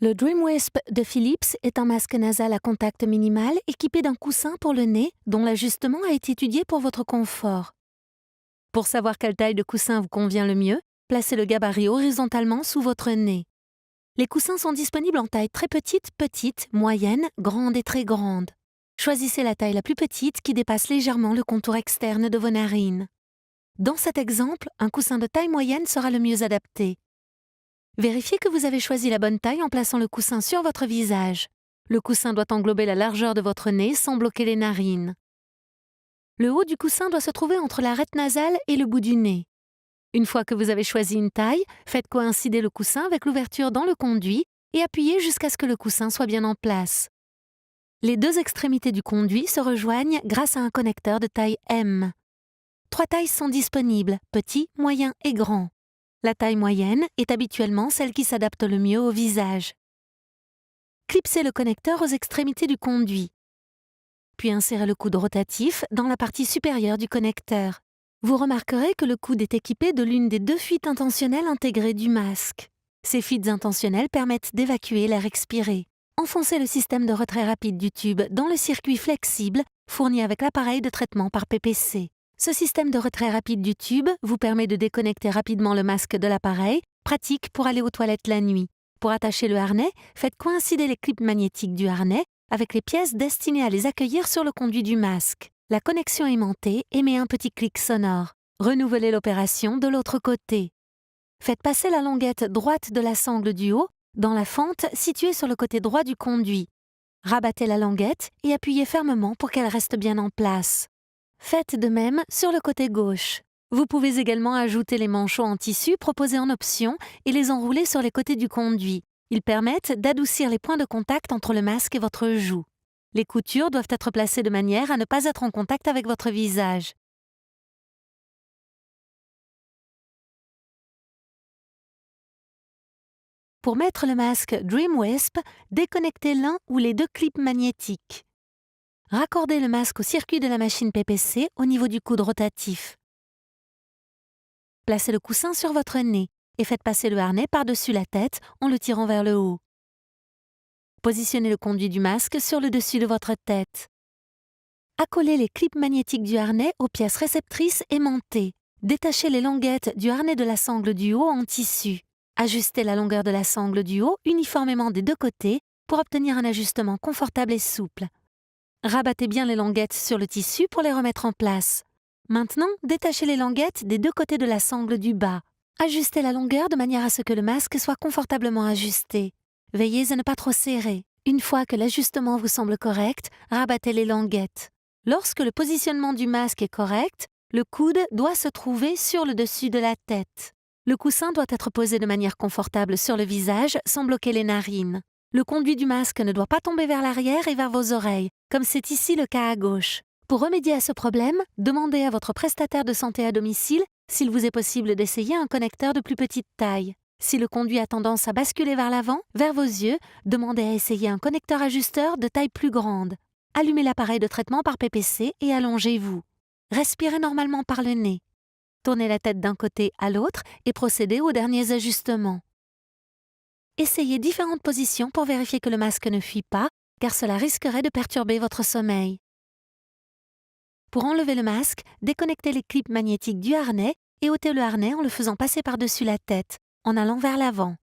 Le DreamWisp de Philips est un masque nasal à contact minimal équipé d'un coussin pour le nez dont l'ajustement a été étudié pour votre confort. Pour savoir quelle taille de coussin vous convient le mieux, placez le gabarit horizontalement sous votre nez. Les coussins sont disponibles en taille très petite, petite, moyenne, grande et très grande. Choisissez la taille la plus petite qui dépasse légèrement le contour externe de vos narines. Dans cet exemple, un coussin de taille moyenne sera le mieux adapté. Vérifiez que vous avez choisi la bonne taille en plaçant le coussin sur votre visage. Le coussin doit englober la largeur de votre nez sans bloquer les narines. Le haut du coussin doit se trouver entre l'arête nasale et le bout du nez. Une fois que vous avez choisi une taille, faites coïncider le coussin avec l'ouverture dans le conduit et appuyez jusqu'à ce que le coussin soit bien en place. Les deux extrémités du conduit se rejoignent grâce à un connecteur de taille M. 3 tailles sont disponibles, petit, moyen et grand. La taille moyenne est habituellement celle qui s'adapte le mieux au visage. Clipsez le connecteur aux extrémités du conduit. Puis insérez le coude rotatif dans la partie supérieure du connecteur. Vous remarquerez que le coude est équipé de l'une des 2 fuites intentionnelles intégrées du masque. Ces fuites intentionnelles permettent d'évacuer l'air expiré. Enfoncez le système de retrait rapide du tube dans le circuit flexible fourni avec l'appareil de traitement par PPC. Ce système de retrait rapide du tube vous permet de déconnecter rapidement le masque de l'appareil, pratique pour aller aux toilettes la nuit. Pour attacher le harnais, faites coïncider les clips magnétiques du harnais avec les pièces destinées à les accueillir sur le conduit du masque. La connexion aimantée émet un petit clic sonore. Renouvelez l'opération de l'autre côté. Faites passer la languette droite de la sangle du haut dans la fente située sur le côté droit du conduit. Rabattez la languette et appuyez fermement pour qu'elle reste bien en place. Faites de même sur le côté gauche. Vous pouvez également ajouter les manchots en tissu proposés en option et les enrouler sur les côtés du conduit. Ils permettent d'adoucir les points de contact entre le masque et votre joue. Les coutures doivent être placées de manière à ne pas être en contact avec votre visage. Pour mettre le masque DreamWisp, déconnectez l'un ou les 2 clips magnétiques. Raccordez le masque au circuit de la machine PPC au niveau du coude rotatif. Placez le coussin sur votre nez et faites passer le harnais par-dessus la tête en le tirant vers le haut. Positionnez le conduit du masque sur le dessus de votre tête. Accolez les clips magnétiques du harnais aux pièces réceptrices aimantées. Détachez les languettes du harnais de la sangle du haut en tissu. Ajustez la longueur de la sangle du haut uniformément des 2 côtés pour obtenir un ajustement confortable et souple. Rabattez bien les languettes sur le tissu pour les remettre en place. Maintenant, détachez les languettes des 2 côtés de la sangle du bas. Ajustez la longueur de manière à ce que le masque soit confortablement ajusté. Veillez à ne pas trop serrer. Une fois que l'ajustement vous semble correct, rabattez les languettes. Lorsque le positionnement du masque est correct, le coude doit se trouver sur le dessus de la tête. Le coussin doit être posé de manière confortable sur le visage sans bloquer les narines. Le conduit du masque ne doit pas tomber vers l'arrière et vers vos oreilles, comme c'est ici le cas à gauche. Pour remédier à ce problème, demandez à votre prestataire de santé à domicile s'il vous est possible d'essayer un connecteur de plus petite taille. Si le conduit a tendance à basculer vers l'avant, vers vos yeux, demandez à essayer un connecteur ajusteur de taille plus grande. Allumez l'appareil de traitement par PPC et allongez-vous. Respirez normalement par le nez. Tournez la tête d'un côté à l'autre et procédez aux derniers ajustements. Essayez différentes positions pour vérifier que le masque ne fuit pas, car cela risquerait de perturber votre sommeil. Pour enlever le masque, déconnectez les clips magnétiques du harnais et ôtez le harnais en le faisant passer par-dessus la tête, en allant vers l'avant.